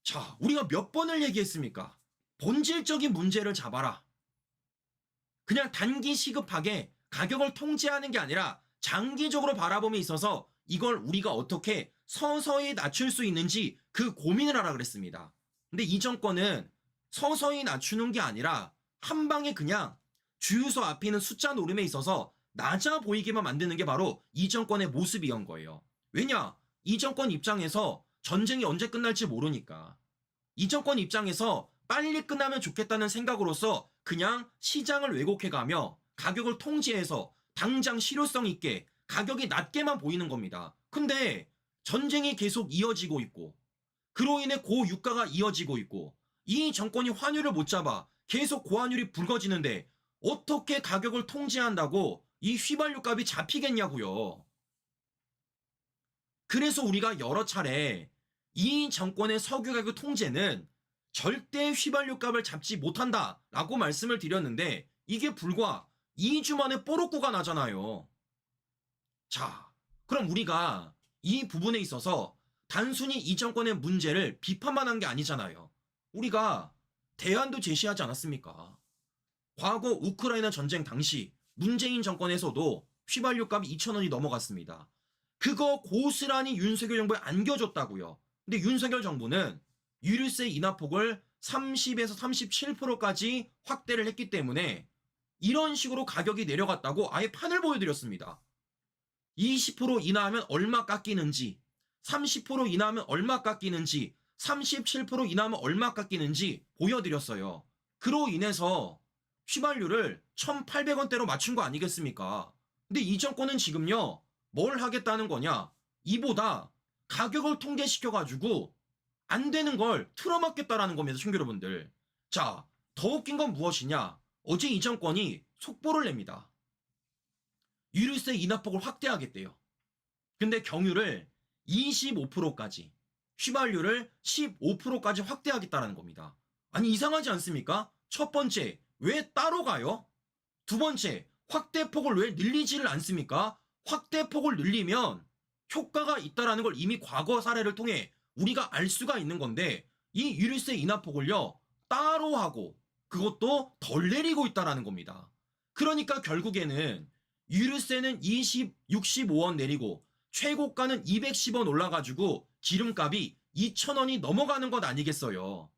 자, 우리가 몇 번을 얘기했습니까? 본질적인 문제를 잡아라. 그냥 단기 시급하게 가격을 통제하는 게 아니라 장기적으로 바라봄에 있어서 이걸 우리가 어떻게 서서히 낮출 수 있는지 그 고민을 하라 그랬습니다. 근데 이 정권은 서서히 낮추는 게 아니라 한 방에 그냥 주유소 앞에 있는 숫자 노름에 있어서 낮아 보이게만 만드는 게 바로 이 정권의 모습이었던 거예요. 왜냐? 이 정권 입장에서 전쟁이 언제 끝날지 모르니까. 이 정권 입장에서 빨리 끝나면 좋겠다는 생각으로서 그냥 시장을 왜곡해가며 가격을 통제해서 당장 실효성 있게 가격이 낮게만 보이는 겁니다. 근데 전쟁이 계속 이어지고 있고 그로 인해 고유가가 이어지고 있고 이 정권이 환율을 못 잡아 계속 고환율이 불거지는데 어떻게 가격을 통제한다고 이 휘발유 값이 잡히겠냐고요. 그래서 우리가 여러 차례 이 정권의 석유 가격 통제는 절대 휘발유 값을 잡지 못한다라고 말씀을 드렸는데 이게 불과 2주 만에 뽀록구가 나잖아요. 자, 그럼 우리가 이 부분에 있어서 단순히 이 정권의 문제를 비판만 한 게 아니잖아요. 우리가 대안도 제시하지 않았습니까? 과거 우크라이나 전쟁 당시 문재인 정권에서도 휘발유 값이 2,000원이 넘어갔습니다. 그거 고스란히 윤석열 정부에 안겨줬다고요. 근데 윤석열 정부는 유류세 인하폭을 30에서 37%까지 확대를 했기 때문에 이런 식으로 가격이 내려갔다고 아예 판을 보여드렸습니다. 20% 인하하면 얼마 깎이는지, 30% 인하하면 얼마 깎이는지, 37% 인하하면 얼마 깎이는지 보여드렸어요. 그로 인해서 휘발유를 1,800원대로 맞춘 거 아니겠습니까? 근데 이 정권은 지금요, 뭘 하겠다는 거냐? 이보다 가격을 통계시켜가지고 안 되는 걸 틀어막겠다라는 겁니다, 청취자 여러분들. 자, 더 웃긴 건 무엇이냐? 어제 이 정권이 속보를 냅니다. 유류세 인하폭을 확대하겠대요. 근데 경유를 25%까지, 휘발유를 15%까지 확대하겠다는 겁니다. 아니 이상하지 않습니까? 첫 번째, 왜 따로 가요? 두 번째, 확대폭을 왜 늘리지를 않습니까? 확대폭을 늘리면 효과가 있다는 걸 이미 과거 사례를 통해 우리가 알 수가 있는 건데 이 유류세 인하폭을요 따로 하고 그것도 덜 내리고 있다는 겁니다. 그러니까 결국에는 유류세는 65원 내리고 최고가는 210원 올라가지고 기름값이 2,000원이 넘어가는 것 아니겠어요.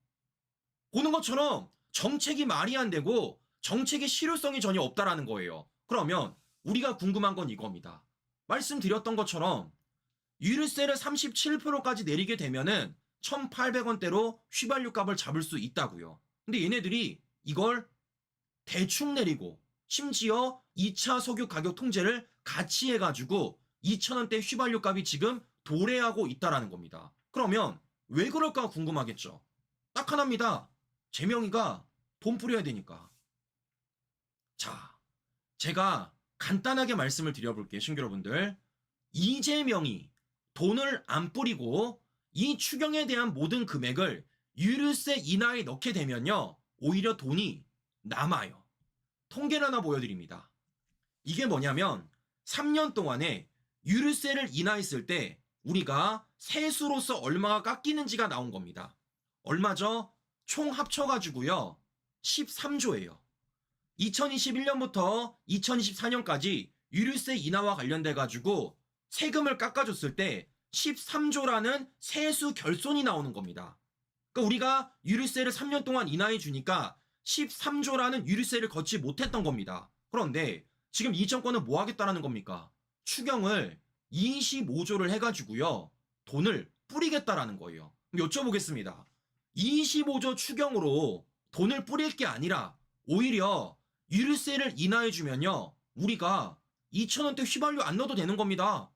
보는 것처럼 정책이 말이 안 되고 정책의 실효성이 전혀 없다라는 거예요. 그러면 우리가 궁금한 건 이겁니다. 말씀드렸던 것처럼 유류세를 37%까지 내리게 되면은 1,800원대로 휘발유 값을 잡을 수 있다고요. 근데 얘네들이 이걸 대충 내리고 심지어 2차 석유 가격 통제를 같이 해가지고 2,000원대 휘발유 값이 지금 도래하고 있다라는 겁니다. 그러면 왜 그럴까 궁금하겠죠. 딱 하나입니다. 재명이가 돈 뿌려야 되니까. 자, 제가 간단하게 말씀을 드려볼게요, 신규 여러분들. 이재명이 돈을 안 뿌리고 이 추경에 대한 모든 금액을 유류세 인하에 넣게 되면요, 오히려 돈이 남아요. 통계를 하나 보여드립니다. 이게 뭐냐면 3년 동안에 유류세를 인하했을 때 우리가 세수로서 얼마가 깎이는지가 나온 겁니다. 얼마죠? 총 합쳐가지고요 13조예요. 2021년부터 2024년까지 유류세 인하와 관련돼 가지고 세금을 깎아줬을 때 13조라는 세수 결손이 나오는 겁니다. 그러니까 우리가 유류세를 3년 동안 인하해 주니까 13조라는 유류세를 걷지 못했던 겁니다. 그런데 지금 이 정권은 뭐 하겠다라는 겁니까? 추경을 25조를 해가지고요 돈을 뿌리겠다라는 거예요. 그럼 여쭤보겠습니다. 25조 추경으로 돈을 뿌릴 게 아니라 오히려 유류세를 인하해주면요 우리가 2,000원대 휘발유 안 넣어도 되는 겁니다.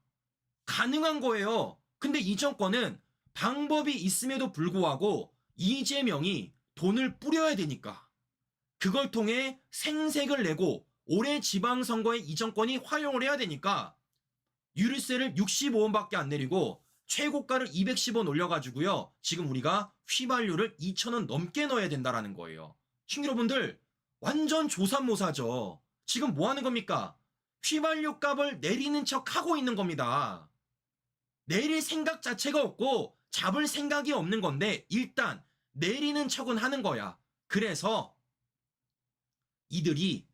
가능한 거예요. 근데 이 정권은 방법이 있음에도 불구하고 이재명이 돈을 뿌려야 되니까 그걸 통해 생색을 내고 올해 지방선거에 이 정권이 활용을 해야 되니까 유류세를 65원밖에 안 내리고 최고가를 210원 올려가지고요 지금 우리가 휘발유를 2,000원 넘게 넣어야 된다라는 거예요. 신규 여러분들 완전 조삼모사죠. 지금 뭐 하는 겁니까? 휘발유 값을 내리는 척 하고 있는 겁니다. 내릴 생각 자체가 없고 잡을 생각이 없는 건데 일단 내리는 척은 하는 거야. 그래서 이들이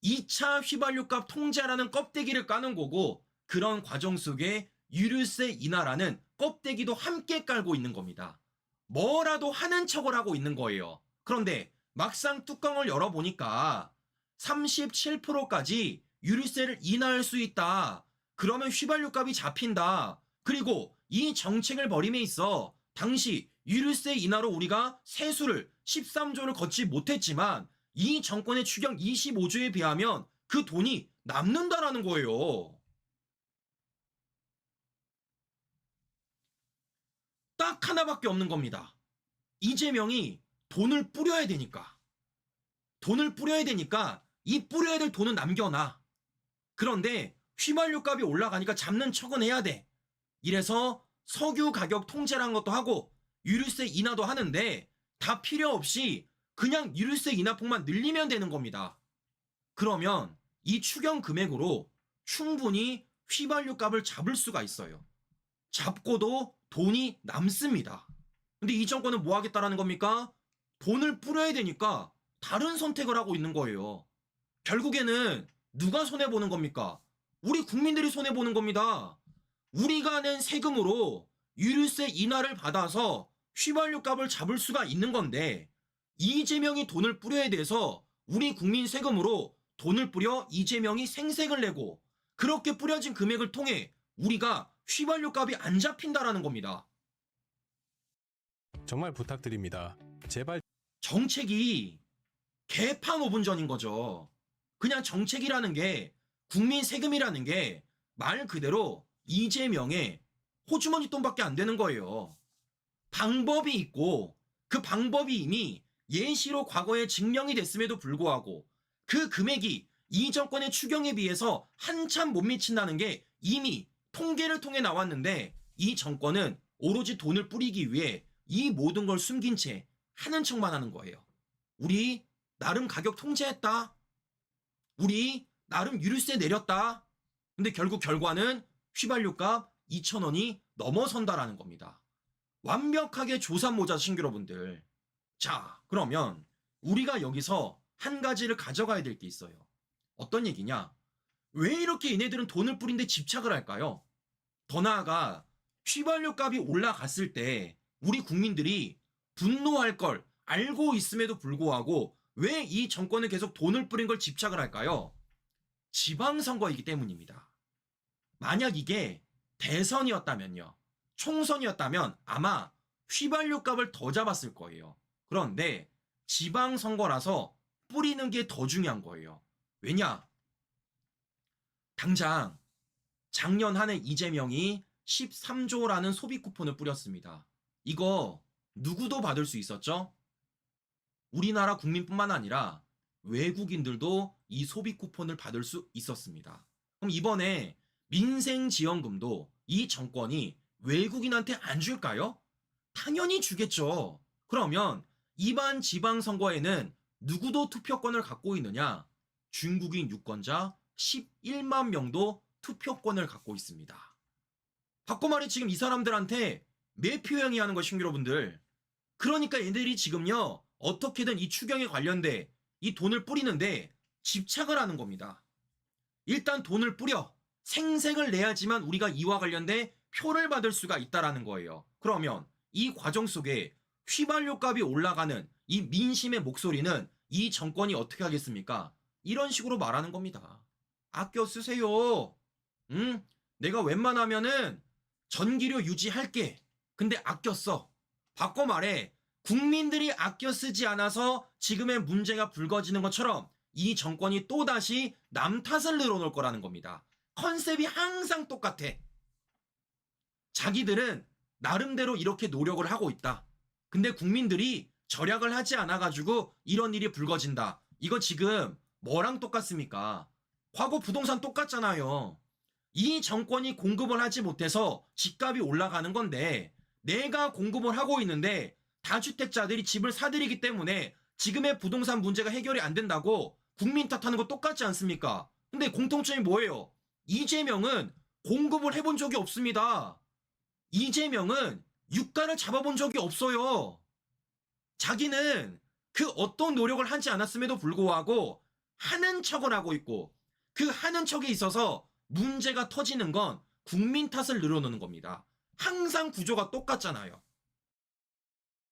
2차 휘발유값 통제라는 껍데기를 까는 거고, 그런 과정 속에 유류세 인하라는 껍데기도 함께 깔고 있는 겁니다. 뭐라도 하는 척을 하고 있는 거예요. 그런데 막상 뚜껑을 열어보니까 37%까지 유류세를 인하할 수 있다. 그러면 휘발유값이 잡힌다. 그리고 이 정책을 벌임에 있어 당시 유류세 인하로 우리가 세수를 13조를 걷지 못했지만 이 정권의 추경 25조에 비하면 그 돈이 남는다라는 거예요. 딱 하나밖에 없는 겁니다. 이재명이 돈을 뿌려야 되니까. 돈을 뿌려야 되니까 이 뿌려야 될 돈은 남겨놔. 그런데 휘발유 값이 올라가니까 잡는 척은 해야 돼. 이래서 석유 가격 통제라는 것도 하고 유류세 인하도 하는데 다 필요 없이 그냥 유류세 인하폭만 늘리면 되는 겁니다. 그러면 이 추경 금액으로 충분히 휘발유 값을 잡을 수가 있어요. 잡고도 돈이 남습니다. 근데 이 정권은 뭐 하겠다라는 겁니까? 돈을 뿌려야 되니까 다른 선택을 하고 있는 거예요. 결국에는 누가 손해보는 겁니까? 우리 국민들이 손해보는 겁니다. 우리가 낸 세금으로 유류세 인하를 받아서 휘발유 값을 잡을 수가 있는 건데 이재명이 돈을 뿌려야 돼서 우리 국민 세금으로 돈을 뿌려 이재명이 생색을 내고 그렇게 뿌려진 금액을 통해 우리가 휘발유 값이 안 잡힌다라는 겁니다. 정말 부탁드립니다. 제발. 정책이 개판 5분 전인 거죠. 그냥 정책이라는 게 국민 세금이라는 게 말 그대로 이재명의 호주머니 돈밖에 안 되는 거예요. 방법이 있고 그 방법이 이미 예시로 과거에 증명이 됐음에도 불구하고 그 금액이 이 정권의 추경에 비해서 한참 못 미친다는 게 이미 통계를 통해 나왔는데 이 정권은 오로지 돈을 뿌리기 위해 이 모든 걸 숨긴 채 하는 척만 하는 거예요. 우리 나름 가격 통제했다. 우리 나름 유류세 내렸다. 근데 결국 결과는 휘발유값 2,000원이 넘어선다라는 겁니다. 완벽하게 조삼모자 신규러분들. 자, 그러면 우리가 여기서 한 가지를 가져가야 될 게 있어요. 어떤 얘기냐? 왜 이렇게 얘네들은 돈을 뿌린데 집착을 할까요? 더 나아가 휘발유 값이 올라갔을 때 우리 국민들이 분노할 걸 알고 있음에도 불구하고 왜 이 정권은 계속 돈을 뿌린 걸 집착을 할까요? 지방선거이기 때문입니다. 만약 이게 대선이었다면요. 총선이었다면 아마 휘발유 값을 더 잡았을 거예요. 그런데 지방선거라서 뿌리는 게 더 중요한 거예요. 왜냐? 당장 작년 한 해 이재명이 13조라는 소비 쿠폰을 뿌렸습니다. 이거 누구도 받을 수 있었죠? 우리나라 국민뿐만 아니라 외국인들도 이 소비 쿠폰을 받을 수 있었습니다. 그럼 이번에 민생지원금도 이 정권이 외국인한테 안 줄까요? 당연히 주겠죠. 그러면 이번 지방선거에는 누구도 투표권을 갖고 있느냐? 중국인 유권자 11만 명도 투표권을 갖고 있습니다. 바꿔 말해 지금 이 사람들한테 매표행위 하는 것이 여러분들. 그러니까 얘들이 지금요 어떻게든 이 추경에 관련돼 이 돈을 뿌리는데 집착을 하는 겁니다. 일단 돈을 뿌려 생색을 내야지만 우리가 이와 관련돼 표를 받을 수가 있다라는 거예요. 그러면 이 과정 속에 휘발유 값이 올라가는 이 민심의 목소리는 이 정권이 어떻게 하겠습니까? 이런 식으로 말하는 겁니다. 아껴 쓰세요. 응? 내가 웬만하면은 전기료 유지할게. 근데 아껴 써. 바꿔 말해 국민들이 아껴 쓰지 않아서 지금의 문제가 불거지는 것처럼 이 정권이 또다시 남 탓을 늘어놓을 거라는 겁니다. 컨셉이 항상 똑같아. 자기들은 나름대로 이렇게 노력을 하고 있다. 근데 국민들이 절약을 하지 않아가지고 이런 일이 불거진다. 이거 지금 뭐랑 똑같습니까? 과거 부동산 똑같잖아요. 이 정권이 공급을 하지 못해서 집값이 올라가는 건데 내가 공급을 하고 있는데 다주택자들이 집을 사들이기 때문에 지금의 부동산 문제가 해결이 안 된다고 국민 탓하는 거 똑같지 않습니까? 근데 공통점이 뭐예요? 이재명은 공급을 해본 적이 없습니다. 이재명은 유가를 잡아본 적이 없어요. 자기는 그 어떤 노력을 하지 않았음에도 불구하고 하는 척을 하고 있고, 그 하는 척에 있어서 문제가 터지는 건 국민 탓을 늘어놓는 겁니다. 항상 구조가 똑같잖아요.